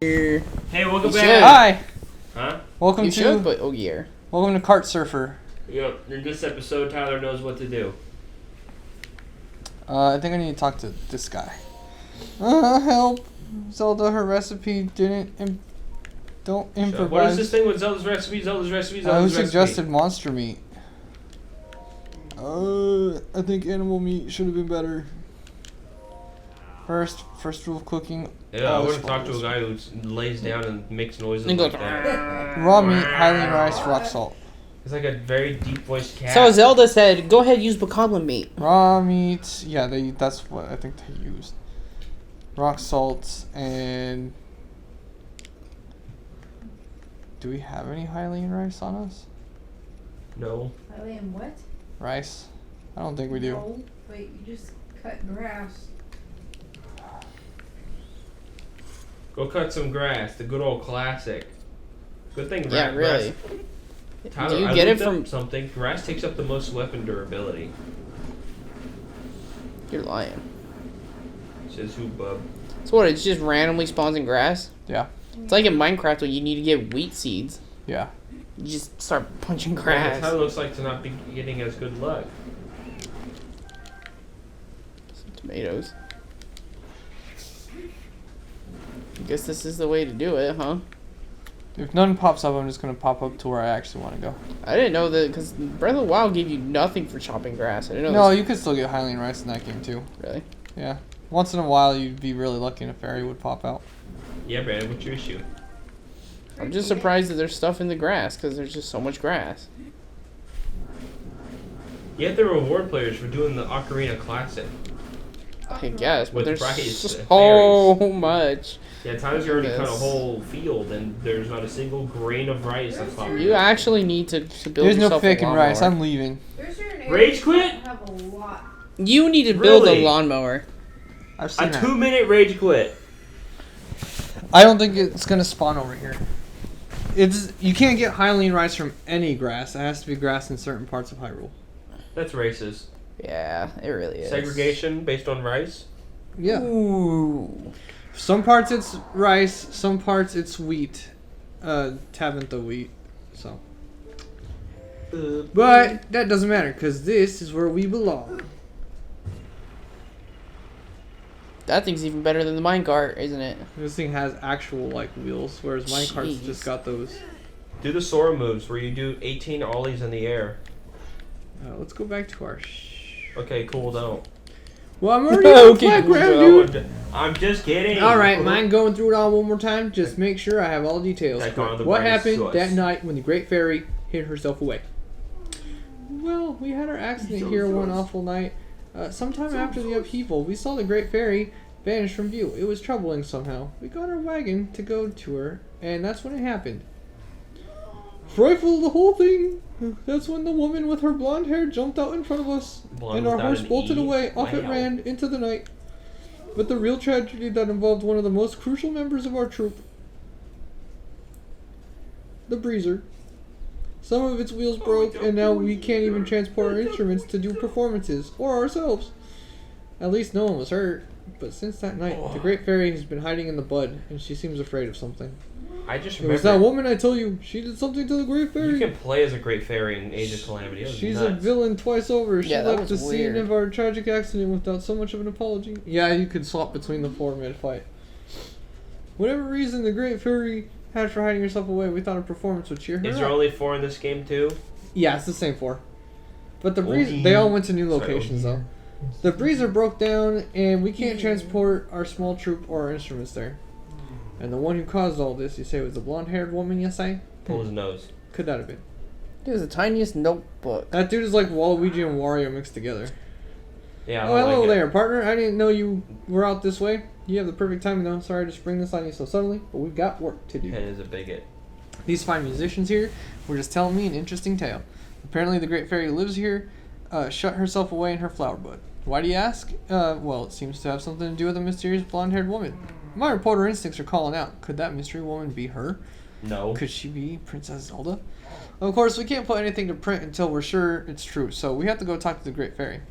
Hey, welcome You back. should. Hi. Huh? Welcome You to should, but oh yeah. welcome to Kart Surfer. Yep. In this episode, Tyler knows what to do. I think I need to talk to this guy. Help! Zelda, her recipe don't improvise. What is this thing with Zelda's recipe? Zelda's recipe. Who Zelda's recipe. suggested monster meat? I think animal meat should have been better. First rule of cooking. Yeah, I always want to talk to a follows. guy who lays down and makes noises And like goes, that. Raw meat, highly rice, rock salt. It's like a very deep voiced cat. So Zelda said, "Go ahead, use bokoblin meat." Raw meat, yeah, that's what I think they used. Rock salt and do we have any Hylian rice on us? No. Hylian what? Rice? I don't think we do. No, but you just cut grass. Go cut some grass. The good old classic. Good thing. Yeah, really. Grass, Tyler, Do you I get it looked up from? something? Grass takes up the most weapon durability. You're lying. Says who, bub? So what? It just randomly spawns in grass. Yeah. It's like in Minecraft when you need to get wheat seeds. Yeah. You just start punching That's grass. how it looks like to not be getting as good luck. Some tomatoes. I guess this is the way to do it, huh? If none pops up, I'm just gonna pop up to where I actually want to go. I didn't know that because Breath of the Wild gave you nothing for chopping grass. I didn't know. No, this. you could still get Hylian rice in that game too. Really? Yeah. Once in a while, you'd be really lucky and a fairy would pop out. Yeah, Brandon, what's your issue? I'm just surprised that there's stuff in the grass because there's just so much grass. You have to reward players for doing the Ocarina Classic. I guess, but With there's rice, so much. Yeah, times you already cut a Goodness. whole field and there's not a single grain of rice that's popping You up. actually need to build There's no yourself faking a rice. lawnmower. I'm leaving. There's certain areas Rage quit? that have a lot. You need to build Really? a lawnmower. I've seen A that. 2-minute rage quit. I don't think it's gonna spawn over here. You can't get Hylian rice from any grass. It has to be grass in certain parts of Hyrule. That's racist. Yeah, it really is. Segregation based on rice? Yeah. Ooh. Some parts it's rice, some parts it's wheat. Tabantha wheat. So. But that doesn't matter because this is where we belong. That thing's even better than the minecart, isn't it? This thing has actual like wheels, whereas minecart's Jeez. just got those. Do the Sora moves where you do 18 ollies in the air. Let's go back to our. Okay, cool, don't. Well, I'm already on Okay, flat cool, ground, dude. I'm just kidding. All right, mind going through it all one more time? Just make sure I have all the details. Back on the What brightest happened source. that night when the Great Fairy hid herself away? Well, we had our accident here one awful night. Sometime after the upheaval, we saw the Great Fairy vanish from view. It was troubling somehow. We got our wagon to go to her, and that's when it happened. Frightful, the whole thing. That's when the woman with her blonde hair jumped out in front of us, Blonde and our without horse an bolted E? away. Off it Wow. ran into the night. But the real tragedy that involved one of the most crucial members of our troop, the breezer. Some of its wheels broke, and now we can't even transport our instruments to do performances, or ourselves. At least no one was hurt. But since that night, the Great Fairy has been hiding in the bud, and she seems afraid of something. I just It was remember. that woman I told you. She did something to the Great You Fairy. can play as a Great Fairy in Age of Calamity. It was She's a nuts. villain twice over. She Yeah, that left the was scene weird. of our tragic accident without so much of an apology. Yeah, you could swap between the four mid-fight. Whatever reason the Great Fairy had for hiding herself away, we thought a performance would cheer her Is up. there only 4 in this game too? Yeah, it's the same four. But the breeze, Okay. they all went to new Sorry, locations though. The breezer broke down, and we can't transport our small troop or our instruments there. And the one who caused all this, you say, was the blonde-haired woman, you say? Pull his nose. Could that have been? It was the tiniest notebook. That dude is like Waluigi and Wario mixed together. Yeah, I Oh, don't hello like it. there, partner. I didn't know you were out this way. You have the perfect timing, though. Sorry to spring this on you so suddenly, but we've got work to do. Ken is a bigot. These fine musicians here were just telling me an interesting tale. Apparently, the Great Fairy lives here, shut herself away in her flower bud. Why do you ask? Well, it seems to have something to do with a mysterious blonde-haired woman. My reporter instincts are calling out. Could that mystery woman be her? No. Could she be Princess Zelda? Of course, we can't put anything to print until we're sure it's true, so we have to go talk to the Great Fairy.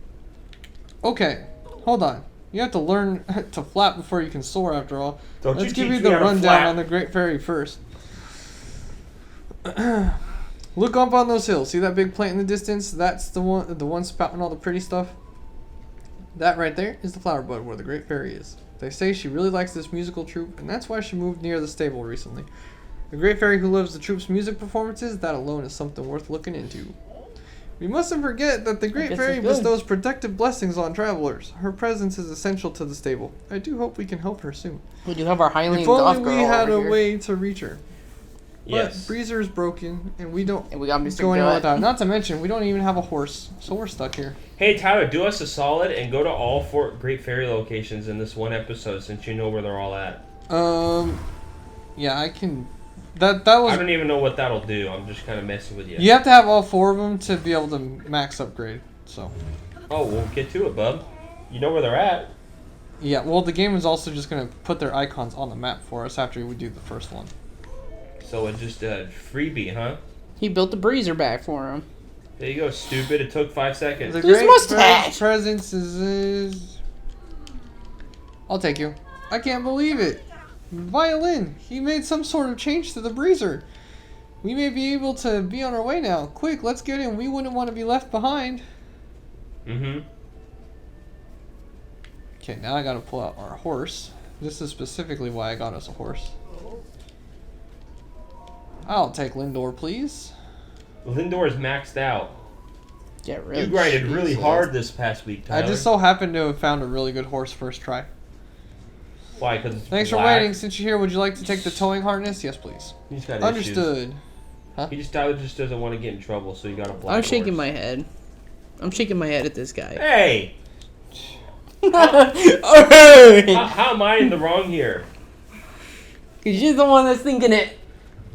Okay, hold on. You have to learn to flap before you can soar, after all. Don't Let's you give teach you me the how to rundown flap. on the Great Fairy first. Look up on those hills. See that big plant in the distance? That's the one spouting all the pretty stuff. That right there is the flower bud where the Great Fairy is. They say she really likes this musical troupe, and that's why she moved near the stable recently. A Great Fairy who loves the troupe's music performances, that alone is something worth looking into. We mustn't forget that the Great guess Fairy it's good. bestows protective blessings on travelers. Her presence is essential to the stable. I do hope we can help her soon. We do have our Hylian If goth only girl we had over a here. way to reach her. But Yes. Breezer's broken, and we don't And we got Mr. go anywhere Gut. without. Not to mention, we don't even have a horse, so we're stuck here. Hey Tyler, do us a solid and go to all 4 Great Fairy locations in this one episode since you know where they're all at. Yeah, I can. That I was. don't even know what that'll do. I'm just kind of messing with you. You have to have all 4 of them to be able to max upgrade. So. Oh, we'll get to it, bub. You know where they're at. Yeah, well, the game is also just gonna put their icons on the map for us after we do the first one. So it's just a freebie, huh? He built the breezer back for him. There you go, stupid. It took 5 seconds. The His Great mustache! Fairy's presence is. I'll take you. I can't believe it. Violin. He made some sort of change to the breezer. We may be able to be on our way now. Quick, let's get in. We wouldn't want to be left behind. Mm-hmm. Okay, now I gotta pull out our horse. This is specifically why I got us a horse. I'll take Lindor, please. Lindor is maxed out. Get rid. You grinded really hard this past week, Tyler. I just so happened to have found a really good horse first try. Why? Because it's Thanks for black? waiting. Since you're here, would you like to take the towing harness? Yes, please. He's got Understood. Issues. Tyler just doesn't want to get in trouble, so you got a black I'm shaking horse. my head. I'm shaking my head at this guy. Hey! Alright! How am I in the wrong here? Cause you're the one that's thinking it.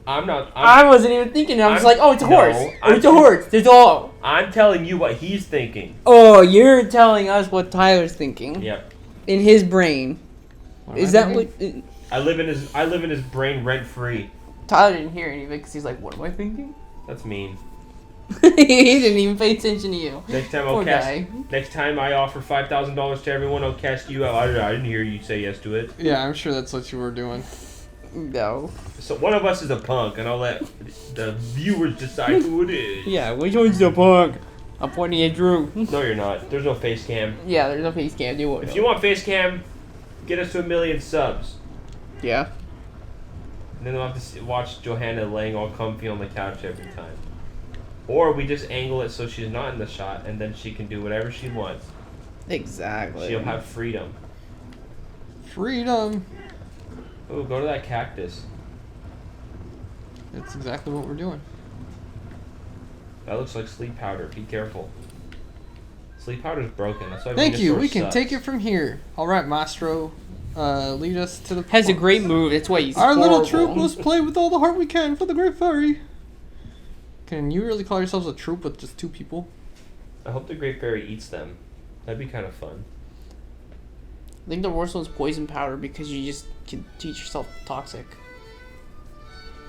I'm not. I wasn't even thinking it. I was I'm- like, oh, it's a no, horse. Oh, I'm- it's a horse. There's all. I'm telling you what he's thinking. Oh, you're telling us what Tyler's thinking. Yep. In his brain. What Is am I that what... thinking? I live in his brain rent free. Tyler didn't hear any of it because he's like, what am I thinking? That's mean. He didn't even pay attention to you. Next time I'll Poor cast. guy. Next time I offer $5,000 to everyone, I'll cast you out. I didn't hear you say yes to it. Yeah, I'm sure that's what you were doing. No. So one of us is a punk, and I'll let the viewers decide who it is. Yeah, which one's the punk? I'm pointing at Drew. No, you're not. There's no face cam. Yeah, there's no face cam. You won't If know. you want face cam, get us to 1 million subs. Yeah. And then we'll have to watch Johanna laying all comfy on the couch every time. Or we just angle it so she's not in the shot, and then she can do whatever she wants. Exactly. She'll have freedom. Freedom. Oh, go to that cactus. That's exactly what we're doing. That looks like sleep powder. Be careful. Sleep powder's broken. That's why Thank you. Venusaur We can sucks. take it from here. All right, Mastro. Lead us to the. Has a great move. That's why he's Our little horrible. troop must play with all the heart we can for the Great Fairy. Can you really call yourselves a troop with just 2 people? I hope the Great Fairy eats them. That'd be kind of fun. I think the worst one's poison powder because you just can teach yourself toxic.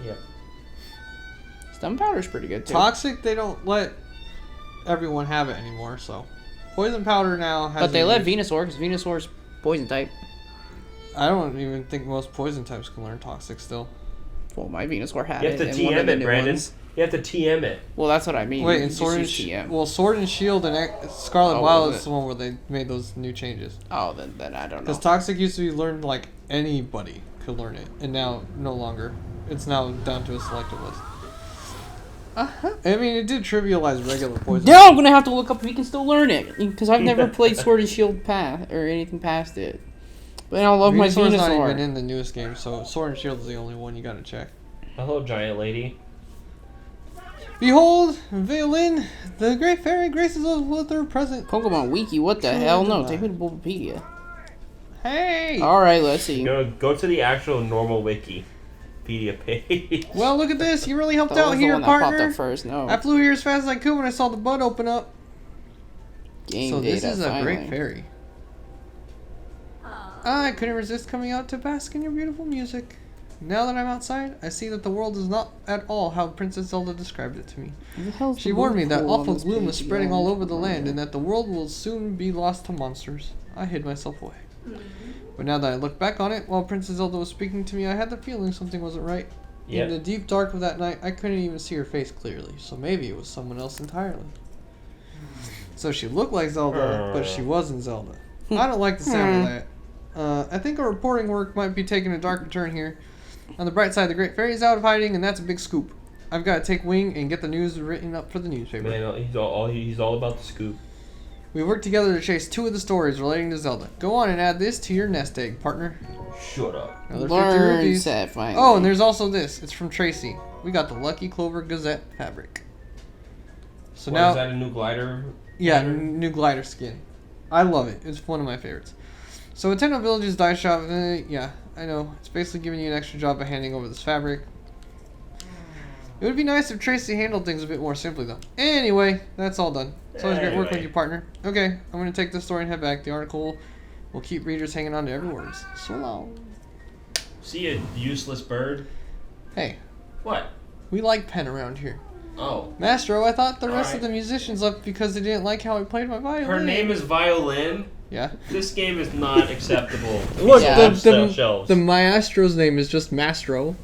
Yep. Stun powder's pretty good too. Toxic, they don't let everyone have it anymore, so. Poison powder now has. But they a let use. Venusaur because Venusaur's poison type. I don't even think most poison types can learn toxic still. Well, my Venusaur had You have it. to and one of TM the it, new Brandon. ones. You have to TM it. Well, that's what I mean. Wait, You and just Sword and use TM. Sword and Shield and Scarlet Oh, Violet was is it? the one where they made those new changes. Oh, then I don't know. Because Toxic used to be learned like anybody could learn it, and now no longer. It's now down to a selected list. I mean, it did trivialize regular poison. Now I'm gonna have to look up if we can still learn it because I've never played Sword and Shield path or anything past it. But I love my Venusaur's not Venusaur. even in the newest game, so Sword and Shield is the only one you gotta check. Hello, giant lady. Behold, Violin, the Great Fairy graces us with her present. Pokemon Wiki, what the Sure, hell? why No, not? take me to Bulbapedia. Hey! Alright, let's see. Go to the actual normal Wikipedia page. Well, look at this. You really helped That out was the here, one that popped partner. up first. No. I flew here as fast as I could when I saw the bud open up. Game So this data, is a finally. Great Fairy. I couldn't resist coming out to bask in your beautiful music. Now that I'm outside, I see that the world is not at all how Princess Zelda described it to me. Who the hell's She the warned me that Whirlpool on awful this gloom is page? spreading Yeah, all over the right land there. and that the world will soon be lost to monsters. I hid myself away. But now that I look back on it, while Princess Zelda was speaking to me, I had the feeling something wasn't right. In the deep dark of that night, I couldn't even see her face clearly, so maybe it was someone else entirely. So she looked like Zelda, but she wasn't Zelda. I don't like the sound of that. I think our reporting work might be taking a darker turn here. On the bright side, the Great Fairy's out of hiding, and that's a big scoop. I've got to take wing and get the news written up for the newspaper. Man, he's all about the scoop. We worked together to chase 2 of the stories relating to Zelda. Go on and add this to your nest egg, partner. Shut up. Another 50 Learn rupees. set finally. Oh, and there's also this. It's from Tracy. We got the Lucky Clover Gazette fabric. So What, now, is that a new glider? yeah, new glider skin. I love it. It's one of my favorites. So Nintendo Village's dye shop. Yeah, I know. It's basically giving you an extra job of handing over this fabric. It would be nice if Tracy handled things a bit more simply, though. Anyway, that's all done. It's always great work with you, partner. Okay, I'm going to take this story and head back. The article will keep readers hanging on to every word. So long. See a useless bird? Hey, What? we like Pen around here. Oh. Mastro, I thought the rest of Alright. the musicians left because they didn't like how I played my violin. Her name is Violin. Yeah. This game is not acceptable. Look, Yeah. the maestro's name is just Mastro.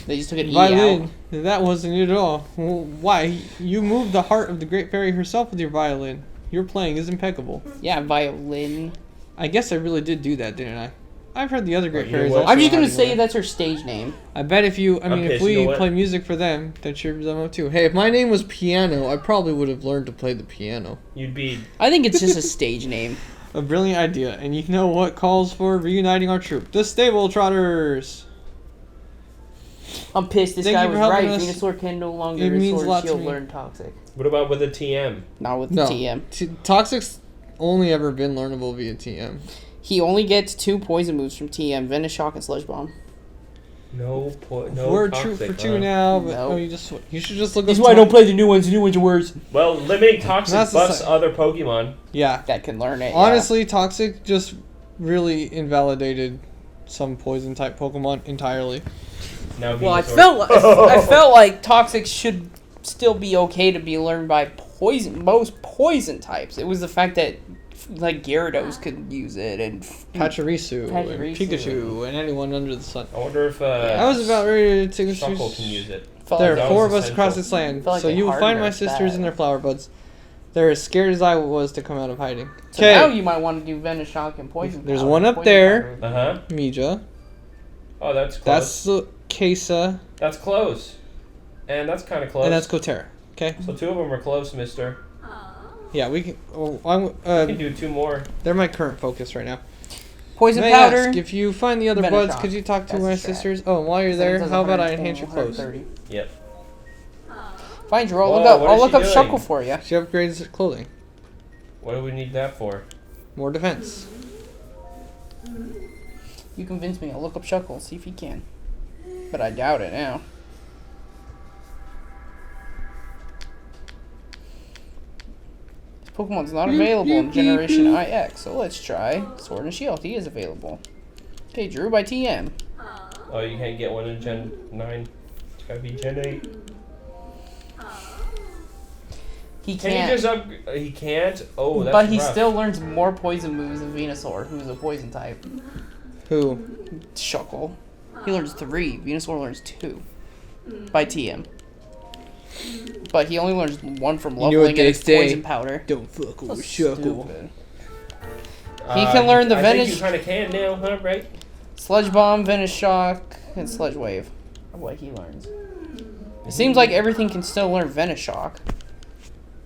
They just took an E Violin. out. That wasn't it at all. Well, why? You moved the heart of the Great Fairy herself with your violin. Your playing is impeccable. Yeah, violin. I guess I really did do that, didn't I? I've heard the other Great you know Fairies. what? also I'm just know how gonna to say play. that's her stage name. I bet if you, Okay, if so you we know what? play music for them, that cheers them up too. Hey, if my name was Piano, I probably would have learned to play the piano. You'd be. I think it's just a stage name. A brilliant idea, and you know what calls for reuniting our troop? The Stable Trotters! I'm pissed. This Thank guy you for was helping right. us. Venusaur can no longer It means Sword a lot to Shield me. learn Toxic. What about with a TM? Not with No. TM. Toxic's only ever been learnable via TM. He only gets 2 poison moves from TM, Venoshock and Sludge Bomb. No We're toxic, troop for 2 huh? now, but No. you should just look That's up why I don't play the new ones. The new ones are worse. Well, limiting toxic That's the buffs same. other Pokemon. Yeah. That can learn it. Honestly, Toxic just really invalidated some poison type Pokemon entirely. Now Yeah. Well, I Venusaur. felt like Toxic should still be okay to be learned by most poison types. It was the fact that like Gyarados could use it and Pachirisu, and Pachirisu. Pikachu, and anyone under the sun. I wonder if I was about ready to take a Shuckle can use it. felt There like are that 4 of was us across essential. this land, Felt like so they you will find my hardened sisters that. in their flower buds. They're as scared as I was to come out of hiding. So now Okay, you might want to do Venoshock and Poison. There's Powder. one up Poison there. Powder. Uh huh. Mija. Oh, that's close. That's Kesa, That's close. And that's kind of close. and that's Kotera. Okay. So 2 of them are close, mister. Yeah, we can. Oh, I can do 2 more. they're my current focus right now. Poison May I Powder. ask, if you find the other buds, Venoshock. could you talk to That's my the strat. sisters? Oh, and while you're So it there, does how about I 120, enhance your clothes? 130. Yep. Fine, Drew. I'll Whoa, look up. what I'll is look she up doing? Shuckle for you. She upgrades clothing. What do we need that for? More defense. You convince me. I'll look up Shuckle. See if he can. But I doubt it now. This Pokemon's not available in Generation IX, so let's try Sword and Shield. He is available. Okay, Drew by TM. Oh, you can't get one in Gen 9. It's gotta be Gen 8. He Can can't. he just up? He can't? Oh, that's But he rough. still learns more poison moves than Venusaur, who's a poison type. Who? Shuckle. He learns 3. Venusaur learns 2. By TM. But he only learns 1 from You know what leveling they and say? poison powder. Don't fuck with That's Shuckle. stupid. He can learn the I think Venish- you kind of can now, huh? Right? Sludge Bomb, Venoshock, and Sludge Wave are what he learns. It seems like everything can still learn Venoshock.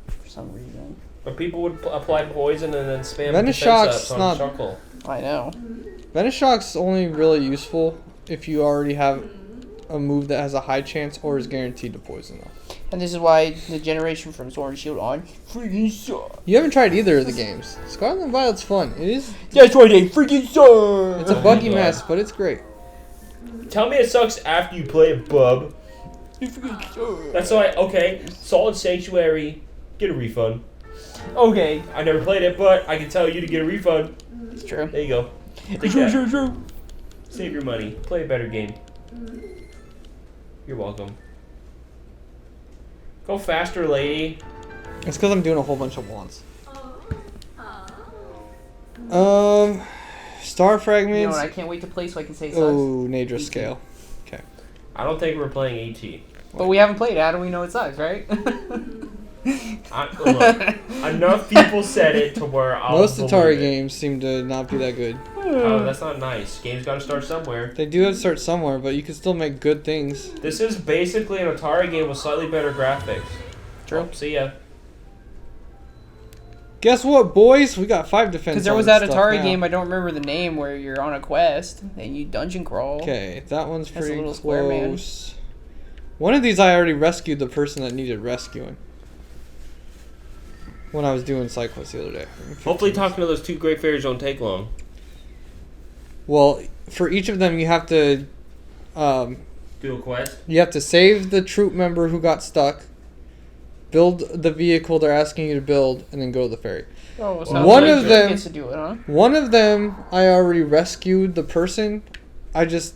For some reason. But people would apply poison and then spam Venoshock's defense ups on not- Shuckle. I know. Venoshock's only really useful if you already have a move that has a high chance or is guaranteed to poison though. And this is why the generation from Sword and Shield on freaking suck. You haven't tried either of the games. Scarlet and Violet's fun. It is. That's why they freaking suck. It's a buggy mess, but it's great. Tell me it sucks after you play it, bub. They freaking suck. That's why, okay, Solid Sanctuary, get a refund. Okay. I never played it, but I can tell you to get a refund. It's true. There you go. Take True, that. true, true. Save your money. Play a better game. You're welcome. Go faster, lady. It's because I'm doing a whole bunch of wands. Um, Star You know fragments. what I can't wait to play so I can say sucks. Oh, Nadra scale. I don't think we're playing ET. But we haven't played it. How do we know it sucks, right? Look, enough people said it to where I'll Most believe Atari it. games seem to not be that good. Oh, that's not nice. Games got to start somewhere. They do have to start somewhere, but you can still make good things. This is basically an Atari game with slightly better graphics. True. Oh, see ya. Guess what, boys? We got 5 defense. Because there was on that stuff Atari now. game, I don't remember the name, where you're on a quest and you dungeon crawl. Okay, that one's That's a pretty little close. square man. One of these I already rescued the person that needed rescuing. When I was doing side quests the other day. Hopefully talking to those 2 great fairies don't take long. Well, for each of them you have to Do a quest? you have to save the troop member who got stuck, build the vehicle they're asking you to build, and then go to the ferry. Oh, One like of Dirk them- gets to do it, huh? One of them I already rescued the person. I just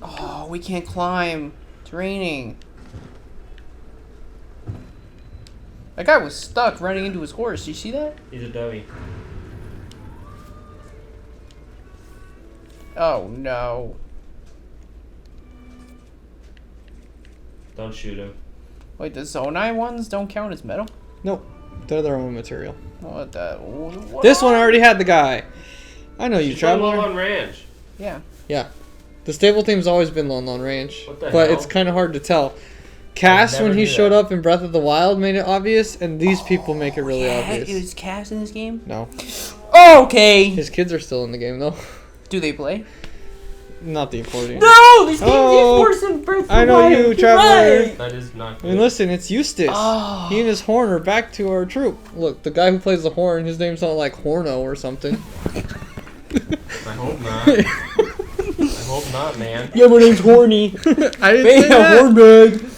Oh, we can't climb. It's raining. That guy was stuck running into his horse. Do you see that? He's a dummy. Oh, no. Don't shoot him. Wait, the Zonai ones don't count as metal? nope. They're their own material. What the? What? This one already had the guy. I know you, She's playing traveler. Lon Ranch. Yeah. Yeah. The stable theme's always been Lon Lon Ranch. What the but hell? it's kind of hard to tell. Cass, never when he knew showed that. up in Breath of the Wild, made it obvious, and these people make it really yeah, obvious. Is Cass in this game? No. Okay. His kids are still in the game, though. Do they play? Not the accordion. No! These games Oh, worse than Breath of the I know Wild. you, You're traveler. right. That is not I good. mean, listen, it's Eustace. Oh. He and his horn are back to our troop. Look, the guy who plays the horn, his name's not like Horno or something. I hope not. I hope not, man. Yeah, my name's Horny. I didn't say that.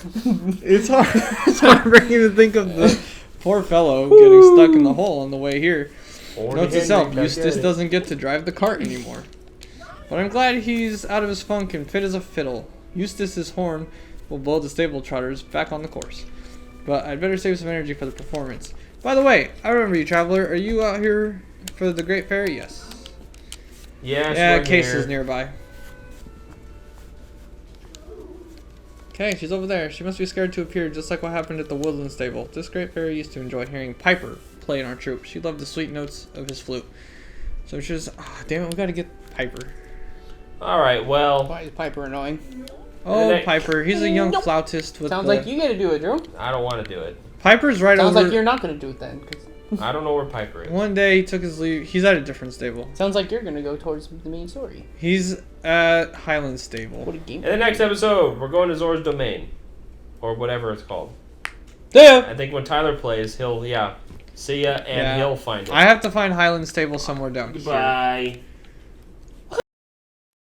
It's hard. It's hard for me to think of the poor fellow getting stuck in the hole on the way here. Note to self: Eustace doesn't get to drive the cart anymore. But I'm glad he's out of his funk and fit as a fiddle. Eustace's horn will blow the stable trotters back on the course. But I'd better save some energy for the performance. By the way, I remember you, traveler. Are you out here for the Great Fairy? Yes. Yes, Yeah, we're Case here. is nearby. Okay, she's over there. She must be scared to appear, just like what happened at the woodland stable. This Great Fairy used to enjoy hearing Piper play in our troop. She loved the sweet notes of his flute. So she was, damn it, we gotta get Piper. Alright, well, Why is Piper annoying? Oh, Nick. Piper. He's a young flautist with Sounds the... like you gotta do it, Drew. I don't want to do it. Piper's right Sounds over... like you're not gonna do it then. 'Cause I don't know where Piper is. One day he took his leave. He's at a different stable. sounds like you're gonna go towards the main story. He's at Highland What Stable. a game. In the next episode, we're going to Zora's Domain. Or whatever it's called. Yeah. I think when Tyler plays, he'll, see ya, and Yeah. he'll find it. I have to find Highland Stable somewhere down here. Bye.